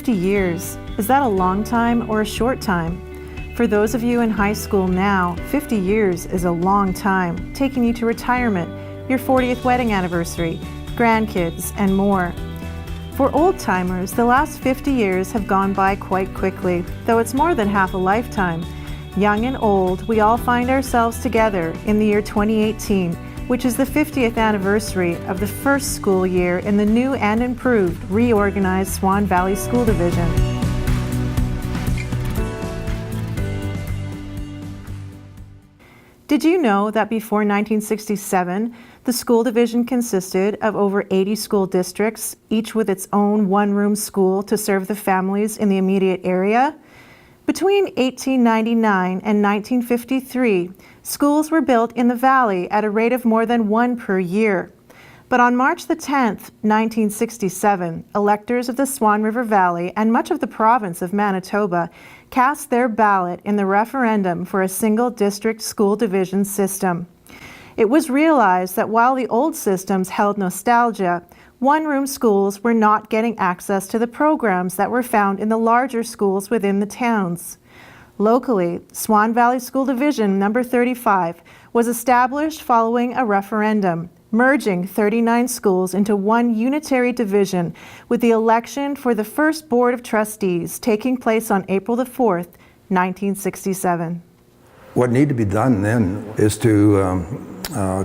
50 years. Is that a long time or a short time? For those of you in high school now, 50 years is a long time, taking you to retirement, your 40th wedding anniversary, grandkids, and more. For old-timers, the last 50 years have gone by quite quickly, though it's more than half a lifetime. Young and old, we all find ourselves together in the year 2018, which is the 50th anniversary of the first school year in the new and improved, reorganized Swan Valley School Division. Did you know that before 1967, the school division consisted of over 80 school districts, each with its own one-room school to serve the families in the immediate area? Between 1899 and 1953, schools were built in the valley at a rate of more than one per year. But on March the 10th, 1967, electors of the Swan River Valley and much of the province of Manitoba cast their ballot in the referendum for a single district school division system. It was realized that while the old systems held nostalgia, one-room schools were not getting access to the programs that were found in the larger schools within the towns. Locally, Swan Valley School Division number 35 was established following a referendum, merging 39 schools into one unitary division, with the election for the first Board of Trustees taking place on April the 4th, 1967. What needed to be done then is to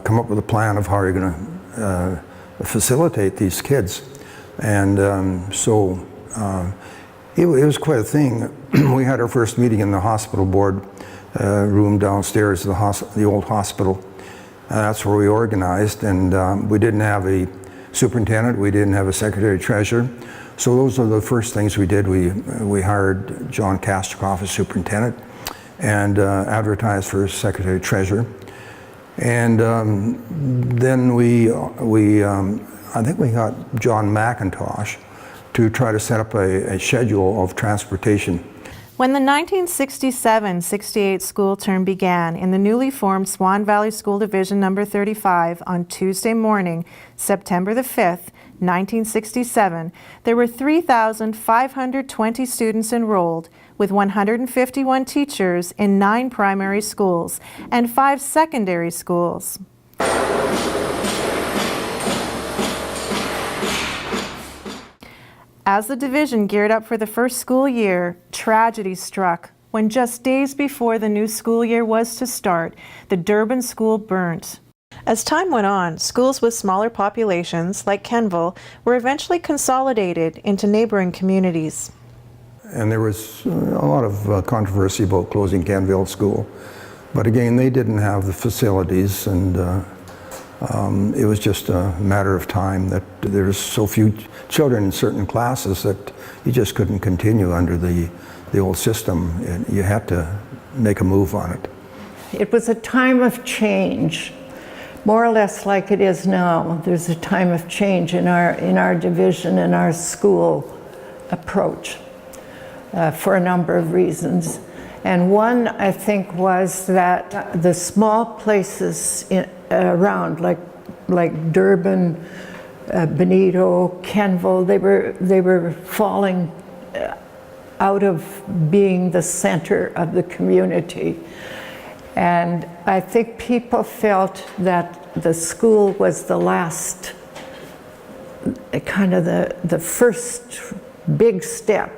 come up with a plan of how you're going to facilitate these kids. And it was quite a thing. We had our first meeting in the hospital board room downstairs, the old hospital. That's where we organized, and we didn't have a superintendent, we didn't have a secretary-treasurer. So those are the first things we did. We hired John Kastroff as superintendent and advertised for secretary-treasurer. And then I think we got John McIntosh to try to set up a schedule of transportation. When the 1967-68 school term began in the newly formed Swan Valley School Division number 35 on Tuesday morning, September the 5th, 1967, there were 3,520 students enrolled, with 151 teachers in 9 primary schools and 5 secondary schools. As the division geared up for the first school year, tragedy struck when just days before the new school year was to start, the Durban school burnt. As time went on, schools with smaller populations, like Kenville, were eventually consolidated into neighboring communities. And there was a lot of controversy about closing Kenville School. But again, they didn't have the facilities, and it was just a matter of time that there's so few children in certain classes that you just couldn't continue under the old system. And you had to make a move on it. It was a time of change, more or less like it is now. There's a time of change in our division, in our school approach, for a number of reasons. And one, I think, was that the small places around, like Durban, Benito, Kenville, they were falling out of being the center of the community. And I think people felt that the school was the last, kind of the first big step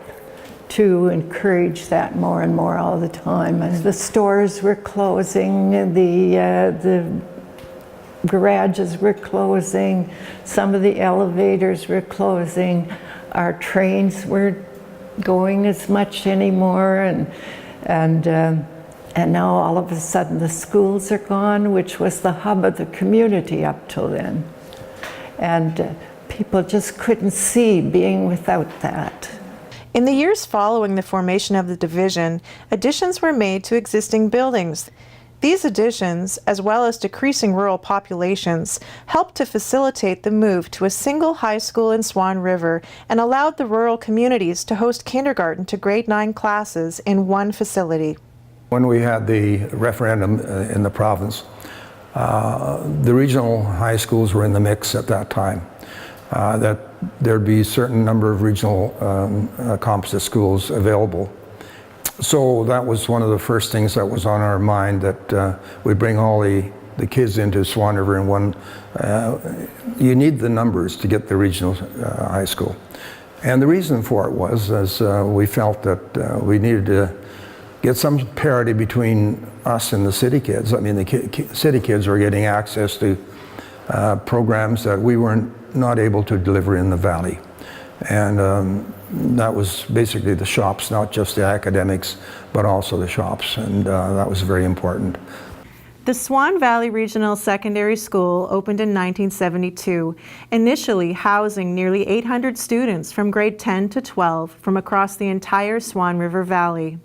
to encourage that more and more all the time. And the stores were closing, the garages were closing, some of the elevators were closing, our trains weren't going as much anymore, and now all of a sudden the schools are gone, which was the hub of the community up till then. And people just couldn't see being without that. In the years following the formation of the division, additions were made to existing buildings. These additions, as well as decreasing rural populations, helped to facilitate the move to a single high school in Swan River and allowed the rural communities to host kindergarten to grade 9 classes in one facility. When we had the referendum in the province, the regional high schools were in the mix at that time. that there'd be a certain number of regional composite schools available. So that was one of the first things that was on our mind, that we bring all the kids into Swan River in one. You need the numbers to get the regional high school. And the reason for it was, we felt that we needed to get some parity between us and the city kids. I mean, the city kids were getting access to programs that we weren't not able to deliver in the valley. And that was basically the shops, not just the academics, but also the shops, and that was very important. The Swan Valley Regional Secondary School opened in 1972, initially housing nearly 800 students from grade 10 to 12 from across the entire Swan River Valley.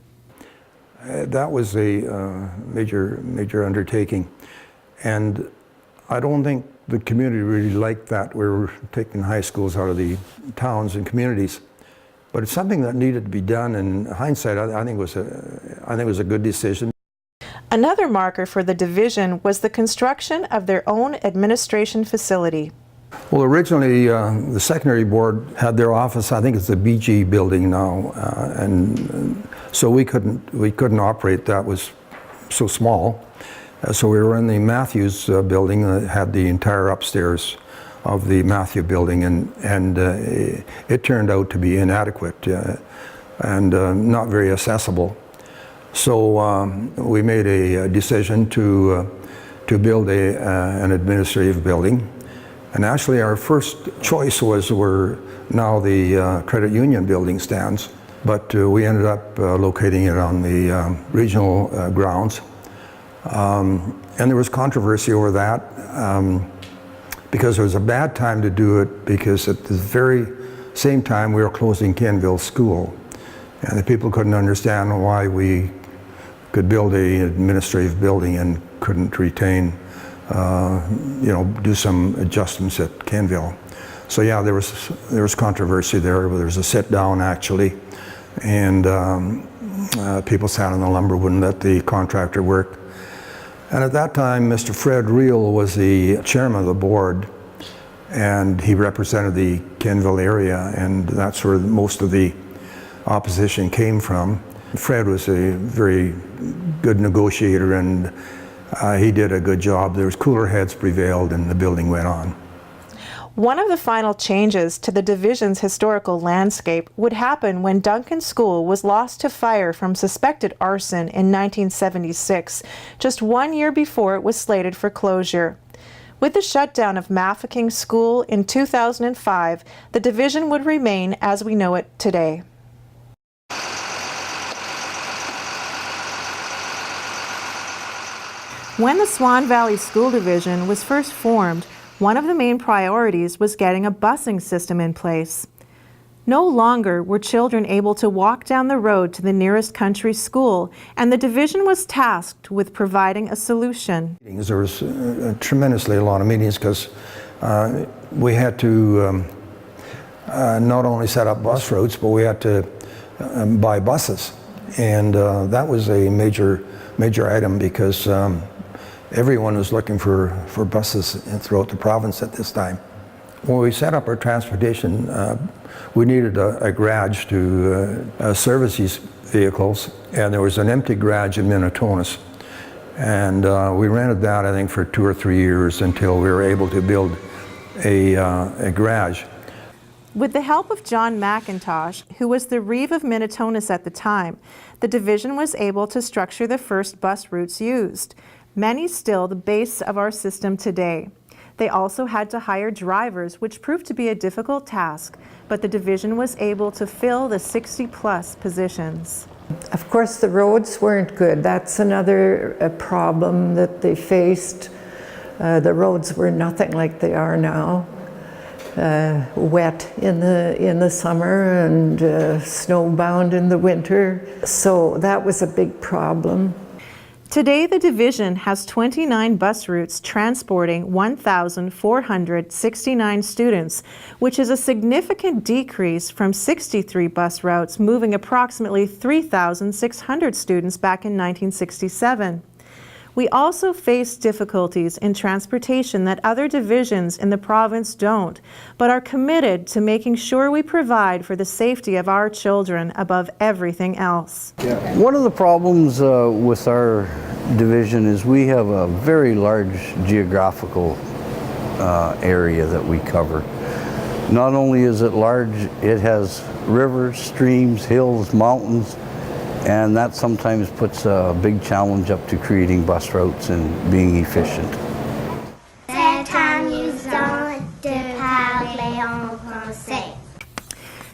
That was a major undertaking, and I don't think the community really liked that we were taking high schools out of the towns and communities. But it's something that needed to be done. In hindsight, I think it was a good decision. Another marker for the division was the construction of their own administration facility. Well, originally the secondary board had their office. I think it's the BG building now, and so we couldn't operate. That was so small. So we were in the Matthews building that had the entire upstairs of the Matthew building, and it turned out to be inadequate and not very accessible. So we made a decision to build an administrative building, and actually our first choice was where now the credit union building stands, but we ended up locating it on the regional grounds. And there was controversy over that because it was a bad time to do it, because at the very same time we were closing Kenville School, and the people couldn't understand why we could build an administrative building and couldn't retain, do some adjustments at Kenville. So yeah, there was controversy there. There was a sit down actually, and people sat on the lumber, wouldn't let the contractor work. And at that time, Mr. Fred Reel was the chairman of the board, and he represented the Kenville area, and that's where most of the opposition came from. Fred was a very good negotiator, and he did a good job. There was cooler heads prevailed, and the building went on. One of the final changes to the division's historical landscape would happen when Duncan School was lost to fire from suspected arson in 1976, just 1 year before it was slated for closure. With the shutdown of Mafeking School in 2005, the division would remain as we know it today. When the Swan Valley School Division was first formed, one of the main priorities was getting a busing system in place. No longer were children able to walk down the road to the nearest country school, and the division was tasked with providing a solution. There was tremendously a lot of meetings, because we had to not only set up bus routes, but we had to buy buses, and that was a major item, because everyone was looking for buses throughout the province at this time. When we set up our transportation, we needed a garage to service these vehicles, and there was an empty garage in Minitoba, and we rented that, I think, for 2 or 3 years until we were able to build a garage. With the help of John McIntosh, who was the Reeve of Minitoba at the time, the division was able to structure the first bus routes used, many still the base of our system today. They also had to hire drivers, which proved to be a difficult task, but the division was able to fill the 60-plus positions. Of course, the roads weren't good. That's another problem that they faced. The roads were nothing like they are now. Wet in the summer and snowbound in the winter. So that was a big problem. Today, the division has 29 bus routes transporting 1,469 students, which is a significant decrease from 63 bus routes moving approximately 3,600 students back in 1967. We also face difficulties in transportation that other divisions in the province don't, but are committed to making sure we provide for the safety of our children above everything else. One of the problems with our division is we have a very large geographical area that we cover. Not only is it large, it has rivers, streams, hills, mountains, and that sometimes puts a big challenge up to creating bus routes and being efficient.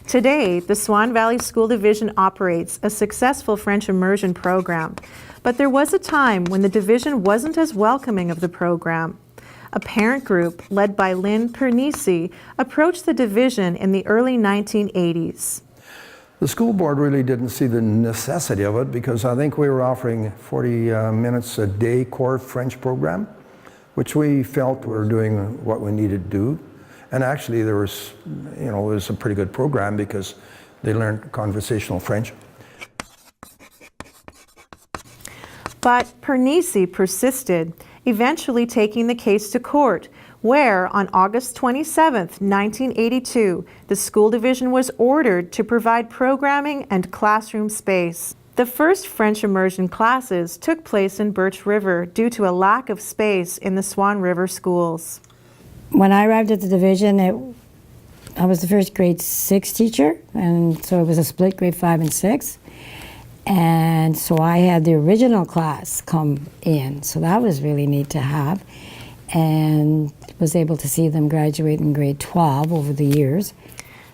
Today, the Swan Valley School Division operates a successful French immersion program, but there was a time when the division wasn't as welcoming of the program. A parent group led by Lynn Pernisi approached the division in the early 1980s. The school board really didn't see the necessity of it because I think we were offering 40 minutes a day core French program, which we felt were doing what we needed to do. And actually there was, it was a pretty good program because they learned conversational French. But Pernisi persisted, eventually taking the case to court, where on August 27, 1982, the school division was ordered to provide programming and classroom space. The first French immersion classes took place in Birch River due to a lack of space in the Swan River schools. When I arrived at the division, I was the first grade 6 teacher, and so it was a split grade 5 and 6. And so I had the original class come in, so that was really neat to have, and was able to see them graduate in grade 12 over the years.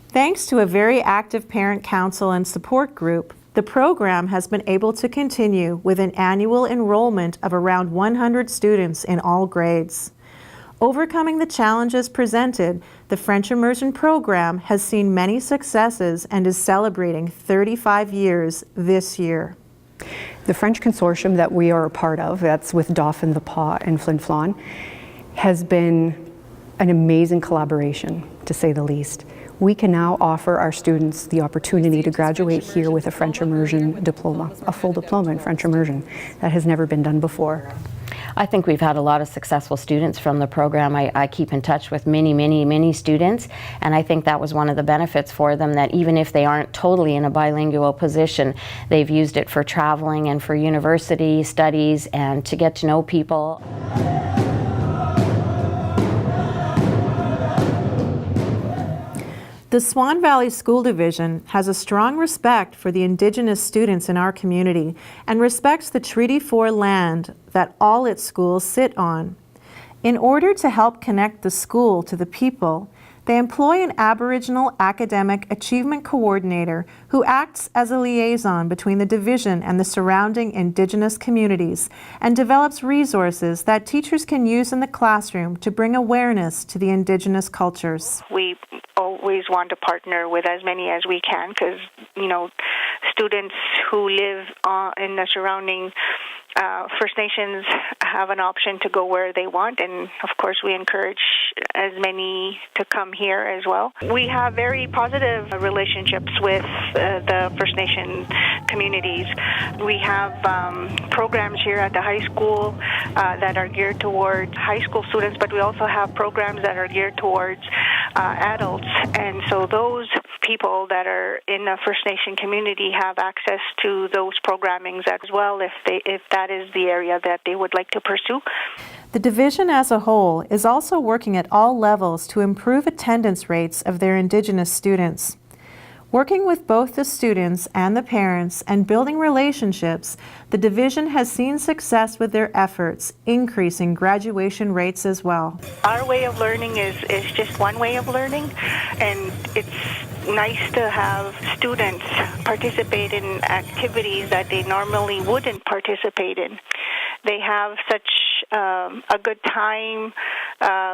Thanks to a very active parent council and support group, the program has been able to continue with an annual enrollment of around 100 students in all grades. Overcoming the challenges presented, the French immersion program has seen many successes and is celebrating 35 years this year. The French consortium that we are a part of, that's with Dauphin, the Pas, and Flin Flon, has been an amazing collaboration, to say the least. We can now offer our students the opportunity to graduate here with a French immersion diploma, a full diploma in French immersion. That has never been done before. I think we've had a lot of successful students from the program. I keep in touch with many students, and I think that was one of the benefits for them, that even if they aren't totally in a bilingual position, they've used it for traveling and for university studies and to get to know people. The Swan Valley School Division has a strong respect for the Indigenous students in our community and respects the Treaty 4 land that all its schools sit on. In order to help connect the school to the people, they employ an Aboriginal Academic Achievement Coordinator who acts as a liaison between the division and the surrounding Indigenous communities and develops resources that teachers can use in the classroom to bring awareness to the Indigenous cultures. We always want to partner with as many as we can because, students who live in the surrounding First Nations have an option to go where they want, and of course we encourage as many to come here as well. We have very positive relationships with the First Nation communities. We have programs here at the high school that are geared towards high school students, but we also have programs that are geared towards adults, and so those people that are in the First Nation community have access to those programmings as well if that is the area that they would like to pursue. The division as a whole is also working at all levels to improve attendance rates of their Indigenous students. Working with both the students and the parents and building relationships, the division has seen success with their efforts, increasing graduation rates as well. Our way of learning is just one way of learning, and it's nice to have students participate in activities that they normally wouldn't participate in. They have such a good time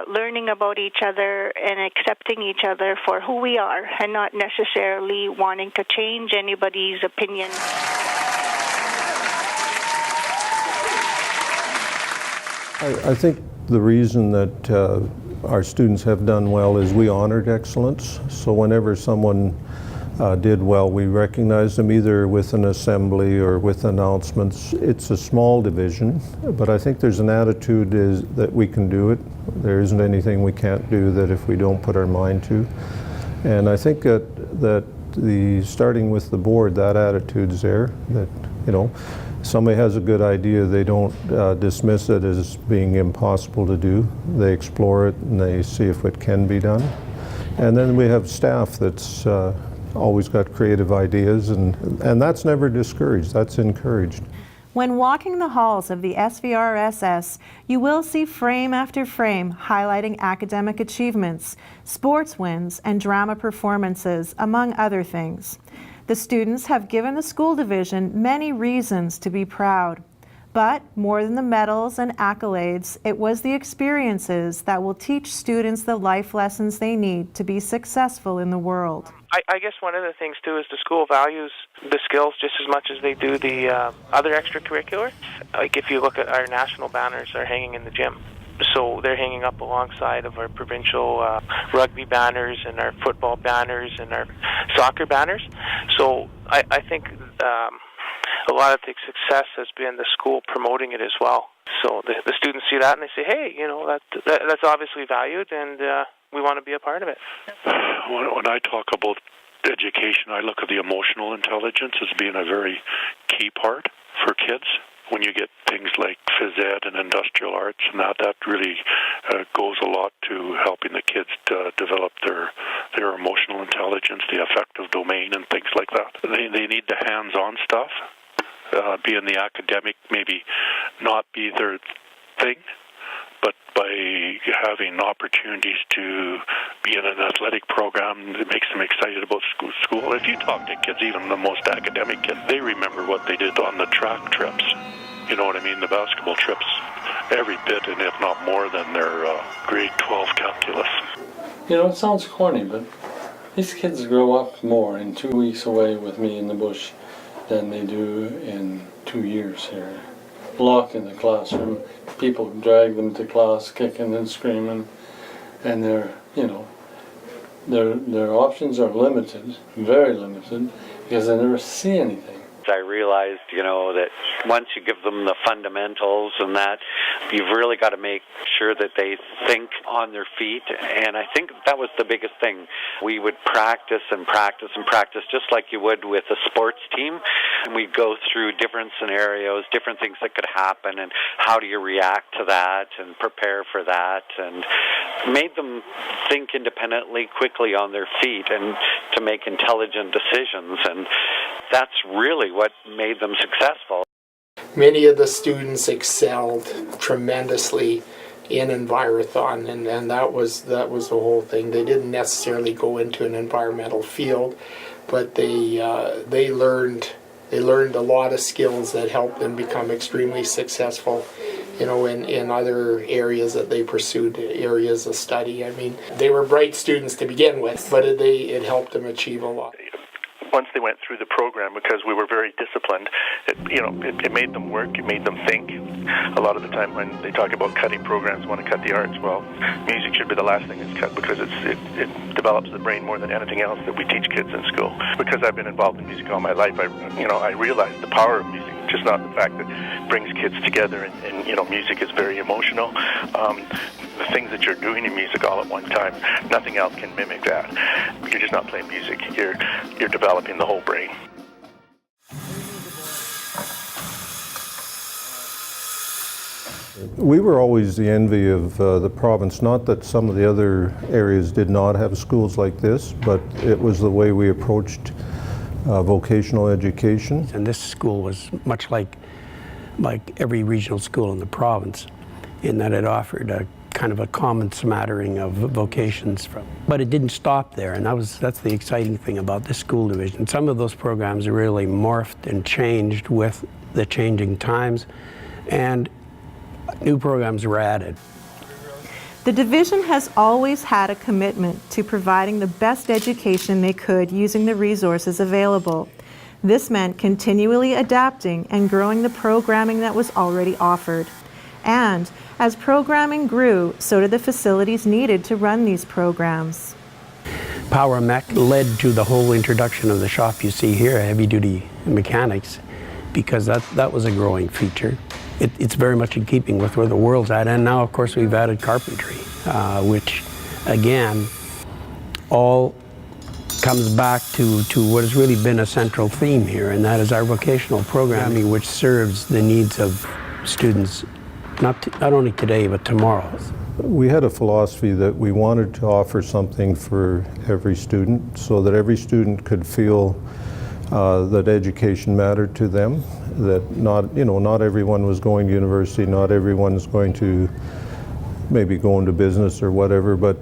learning about each other and accepting each other for who we are and not necessarily wanting to change anybody's opinion. I think the reason that our students have done well is we honored excellence. So whenever someone did well. We recognized them either with an assembly or with announcements. It's a small division, but I think there's an attitude that we can do it. There isn't anything we can't do that if we don't put our mind to. And I think that starting with the board, that attitude's there, that, you know, somebody has a good idea, they don't dismiss it as being impossible to do. They explore it and they see if it can be done. And then we have staff that's always got creative ideas, and that's never discouraged, that's encouraged. When walking the halls of the SVRSS, you will see frame after frame highlighting academic achievements, sports wins, and drama performances, among other things. The students have given the school division many reasons to be proud. But more than the medals and accolades, it was the experiences that will teach students the life lessons they need to be successful in the world. I guess one of the things, too, is the school values the skills just as much as they do the other extracurriculars. Like if you look at our national banners are hanging in the gym. So they're hanging up alongside of our provincial rugby banners and our football banners and our soccer banners. So I think a lot of the success has been the school promoting it as well. So the students see that and they say, hey, you know, that's obviously valued, and we want to be a part of it. When I talk about education, I look at the emotional intelligence as being a very key part for kids. When you get things like phys ed and industrial arts, and that really goes a lot to helping the kids to develop their emotional intelligence, the affective domain, and things like that. They need the hands-on stuff. Being the academic maybe not be their thing, but by having opportunities to be in an athletic program, it makes them excited about school. If you talk to kids, even the most academic kids, they remember what they did on the track trips. You know what I mean? The basketball trips, every bit, and if not more than their grade 12 calculus. You know, it sounds corny, but these kids grow up more in 2 weeks away with me in the bush than they do in 2 years here. Locked in the classroom, people drag them to class kicking and screaming, and their options are limited, very limited, because they never see anything. I realized, you know, that once you give them the fundamentals and that, you've really got to make sure that they think on their feet. And I think that was the biggest thing. We would practice and practice and practice just like you would with a sports team. And we'd go through different scenarios, different things that could happen, and how do you react to that and prepare for that, and made them think independently, quickly on their feet, and to make intelligent decisions. And that's really what made them successful. Many of the students excelled tremendously in Envirothon, and that was the whole thing. They didn't necessarily go into an environmental field, but they learned a lot of skills that helped them become extremely successful, you know, in other areas that they pursued, areas of study. I mean, they were bright students to begin with, but it helped them achieve a lot. Once they went through the program, because we were very disciplined, it made them work, it made them think. A lot of the time when they talk about cutting programs, want to cut the arts, well, music should be the last thing that's cut, because it develops the brain more than anything else that we teach kids in school. Because I've been involved in music all my life, I realized the power of music, just not the fact that it brings kids together, and music is very emotional. The things that you're doing in music all at one time, nothing else can mimic that. You're just not playing music, you're developing the whole brain. We were always the envy of the province, not that some of the other areas did not have schools like this, but it was the way we approached vocational education. And this school was much like every regional school in the province, in that it offered a kind of a common smattering of vocations but it didn't stop there, and that's the exciting thing about this school division. Some of those programs really morphed and changed with the changing times, and new programs were added. The division has always had a commitment to providing the best education they could using the resources available. This meant continually adapting and growing the programming that was already offered. And as programming grew, so did the facilities needed to run these programs. Power Mech led to the whole introduction of the shop you see here, heavy duty mechanics, because that was a growing feature. It's very much in keeping with where the world's at, and now of course we've added carpentry, which again all comes back to what has really been a central theme here, and that is our vocational programming, which serves the needs of students not only today but tomorrow. We had a philosophy that we wanted to offer something for every student, so that every student could feel that education mattered to them, that not everyone was going to university, not everyone's going to maybe go into business or whatever, but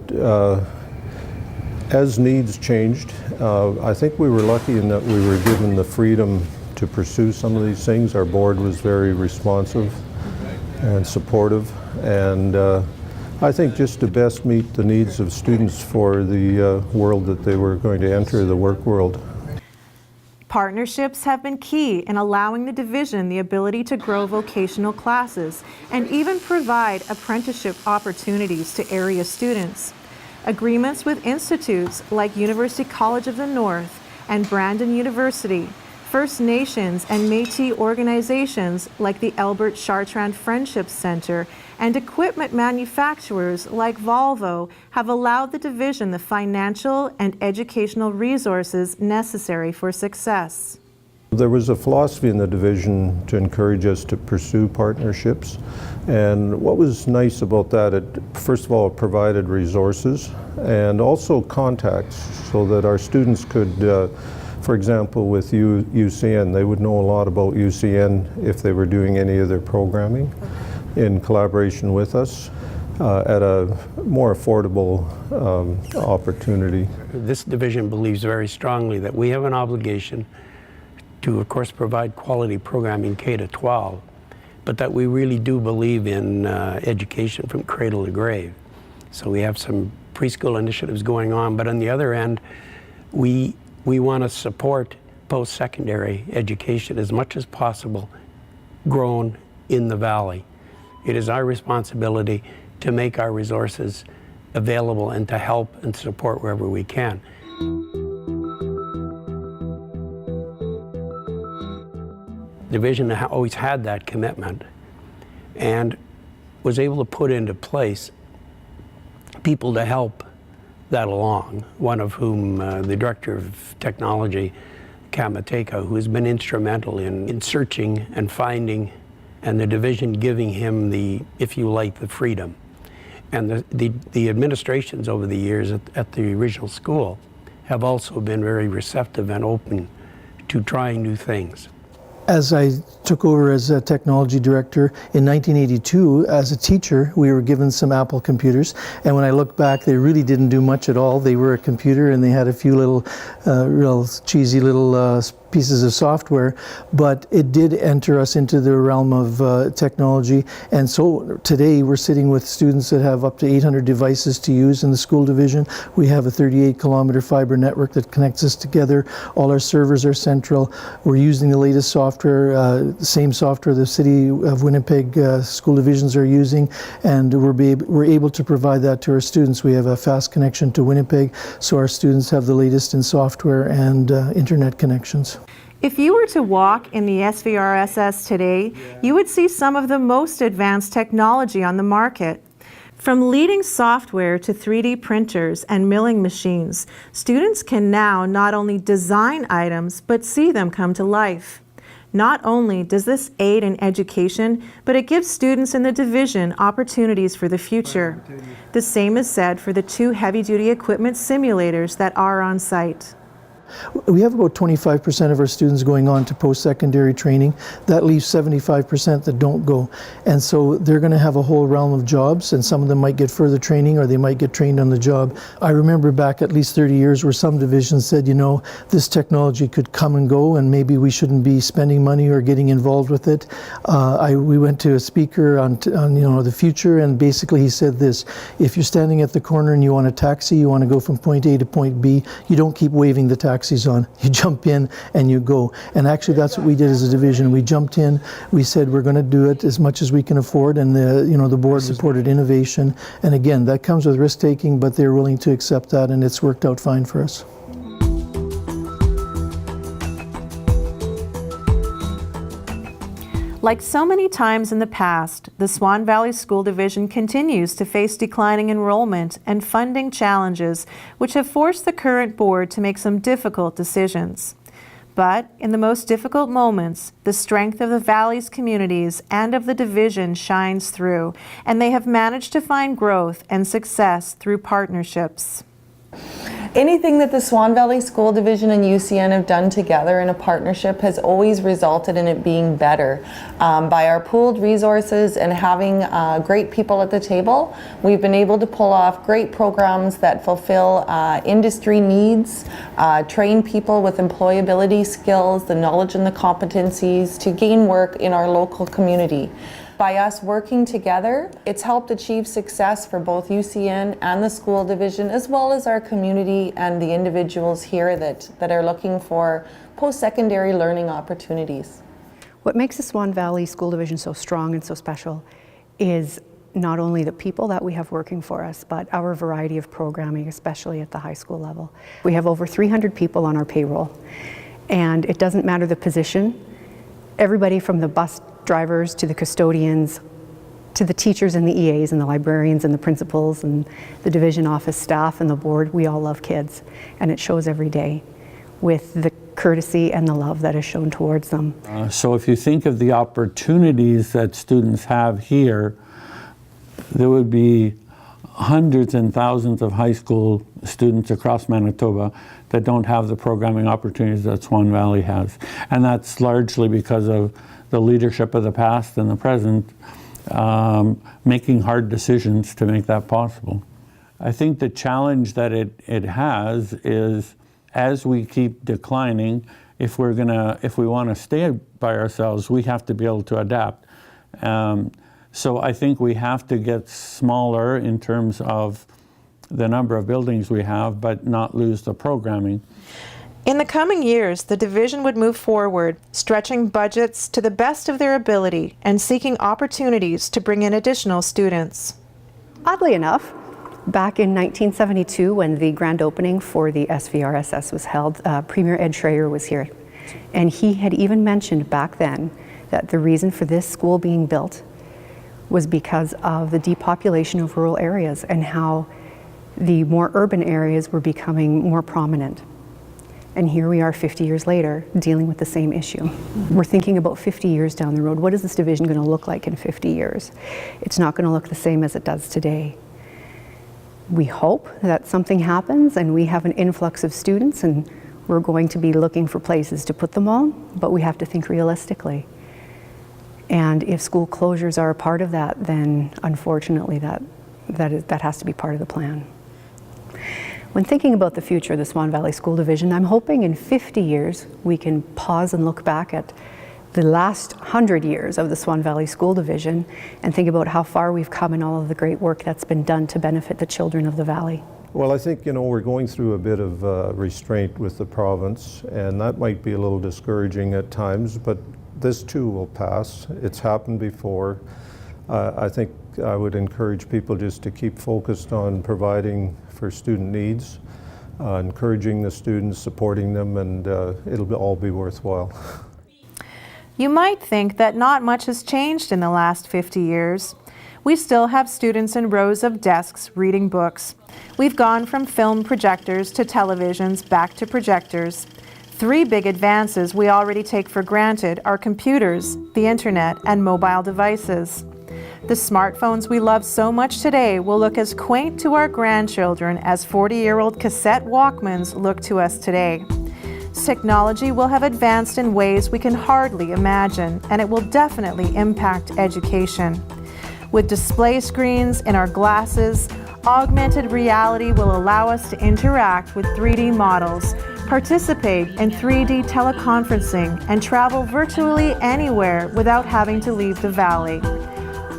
as needs changed, I think we were lucky in that we were given the freedom to pursue some of these things. Our board was very responsive and supportive, and I think just to best meet the needs of students for the world that they were going to enter, the work world. Partnerships have been key in allowing the division the ability to grow vocational classes and even provide apprenticeship opportunities to area students. Agreements with institutes like University College of the North and Brandon University, First Nations and Métis organizations like the Albert Chartrand Friendship Center, and equipment manufacturers like Volvo have allowed the division the financial and educational resources necessary for success. There was a philosophy in the division to encourage us to pursue partnerships, and what was nice about that, first of all, it provided resources and also contacts so that our students could, for example, with UCN, they would know a lot about UCN if they were doing any of their programming in collaboration with us at a more affordable opportunity. This division believes very strongly that we have an obligation to, of course, provide quality programming K-12, but that we really do believe in education from cradle to grave. So we have some preschool initiatives going on, but on the other end, we want to support post-secondary education as much as possible grown in the Valley. It is our responsibility to make our resources available and to help and support wherever we can. The division always had that commitment and was able to put into place people to help that along, one of whom the Director of Technology, Kamateka, who has been instrumental in searching and finding, and the division giving him the, if you like, the freedom. And the administrations over the years at the original school have also been very receptive and open to trying new things. As I took over as a technology director in 1982, as a teacher, we were given some Apple computers, and when I look back, they really didn't do much at all. They were a computer and they had a few little, real cheesy little pieces of software, but it did enter us into the realm of technology. And so today we're sitting with students that have up to 800 devices to use in the school division. We have a 38-kilometer fiber network that connects us together. All our servers are central. We're using the latest software, the same software the City of Winnipeg school divisions are using, and we're able to provide that to our students. We have a fast connection to Winnipeg, so our students have the latest in software and internet connections. If you were to walk in the SVRSS today, you would see some of the most advanced technology on the market. From leading software to 3D printers and milling machines, students can now not only design items, but see them come to life. Not only does this aid in education, but it gives students in the division opportunities for the future. The same is said for the 2 heavy-duty equipment simulators that are on site. We have about 25% of our students going on to post-secondary training. That leaves 75% that don't go. And so they're going to have a whole realm of jobs, and some of them might get further training or they might get trained on the job. I remember back at least 30 years where some divisions said, you know, this technology could come and go and maybe we shouldn't be spending money or getting involved with it. We went to a speaker on the future, and basically he said this: if you're standing at the corner and you want a taxi, you want to go from point A to point B, you don't keep waving the taxi taxi's on. You jump in and you go. And actually that's what we did as a division. We jumped in, we said we're going to do it as much as we can afford, and the board supported innovation. And again, that comes with risk taking, but they're willing to accept that, and it's worked out fine for us. Like so many times in the past, the Swan Valley School Division continues to face declining enrollment and funding challenges, which have forced the current board to make some difficult decisions. But in the most difficult moments, the strength of the Valley's communities and of the division shines through, and they have managed to find growth and success through partnerships. Anything that the Swan Valley School Division and UCN have done together in a partnership has always resulted in it being better. By our pooled resources and having great people at the table, we've been able to pull off great programs that fulfill industry needs, train people with employability skills, the knowledge and the competencies to gain work in our local community. By us working together, it's helped achieve success for both UCN and the school division, as well as our community and the individuals here that are looking for post-secondary learning opportunities. What makes the Swan Valley School Division so strong and so special is not only the people that we have working for us, but our variety of programming, especially at the high school level. We have over 300 people on our payroll, and it doesn't matter the position. Everybody from the bus drivers to the custodians to the teachers and the EAs and the librarians and the principals and the division office staff and the board, we all love kids, and it shows every day with the courtesy and the love that is shown towards them. So if you think of the opportunities that students have here, there would be hundreds and thousands of high school students across Manitoba that don't have the programming opportunities that Swan Valley has. And that's largely because of the leadership of the past and the present making hard decisions to make that possible. I think the challenge that it has is, as we keep declining, if we want to stay by ourselves, we have to be able to adapt. So I think we have to get smaller in terms of the number of buildings we have, but not lose the programming. In the coming years, the division would move forward, stretching budgets to the best of their ability and seeking opportunities to bring in additional students. Oddly enough, back in 1972, when the grand opening for the SVRSS was held, Premier Ed Schreier was here. And he had even mentioned back then that the reason for this school being built was because of the depopulation of rural areas and how the more urban areas were becoming more prominent. And here we are 50 years later dealing with the same issue. We're thinking about 50 years down the road. What is this division going to look like in 50 years? It's not going to look the same as it does today. We hope that something happens and we have an influx of students, and we're going to be looking for places to put them all, but we have to think realistically. And if school closures are a part of that, then unfortunately that has to be part of the plan. When thinking about the future of the Swan Valley School Division, I'm hoping in 50 years we can pause and look back at the last 100 years of the Swan Valley School Division and think about how far we've come and all of the great work that's been done to benefit the children of the Valley. Well, I think, we're going through a bit of restraint with the province, and that might be a little discouraging at times, but this too will pass. It's happened before. I think I would encourage people just to keep focused on providing for student needs, encouraging the students, supporting them, and it'll all be worthwhile. You might think that not much has changed in the last 50 years. We still have students in rows of desks reading books. We've gone from film projectors to televisions back to projectors. 3 big advances we already take for granted are computers, the internet, and mobile devices. The smartphones we love so much today will look as quaint to our grandchildren as 40-year-old cassette Walkmans look to us today. Technology will have advanced in ways we can hardly imagine, and it will definitely impact education. With display screens in our glasses, augmented reality will allow us to interact with 3D models, participate in 3D teleconferencing, and travel virtually anywhere without having to leave the Valley.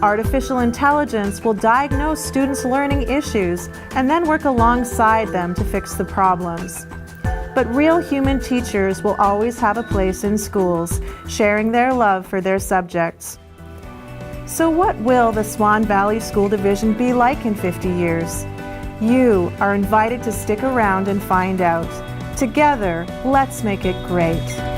Artificial intelligence will diagnose students' learning issues and then work alongside them to fix the problems. But real human teachers will always have a place in schools, sharing their love for their subjects. So what will the Swan Valley School Division be like in 50 years? You are invited to stick around and find out. Together, let's make it great.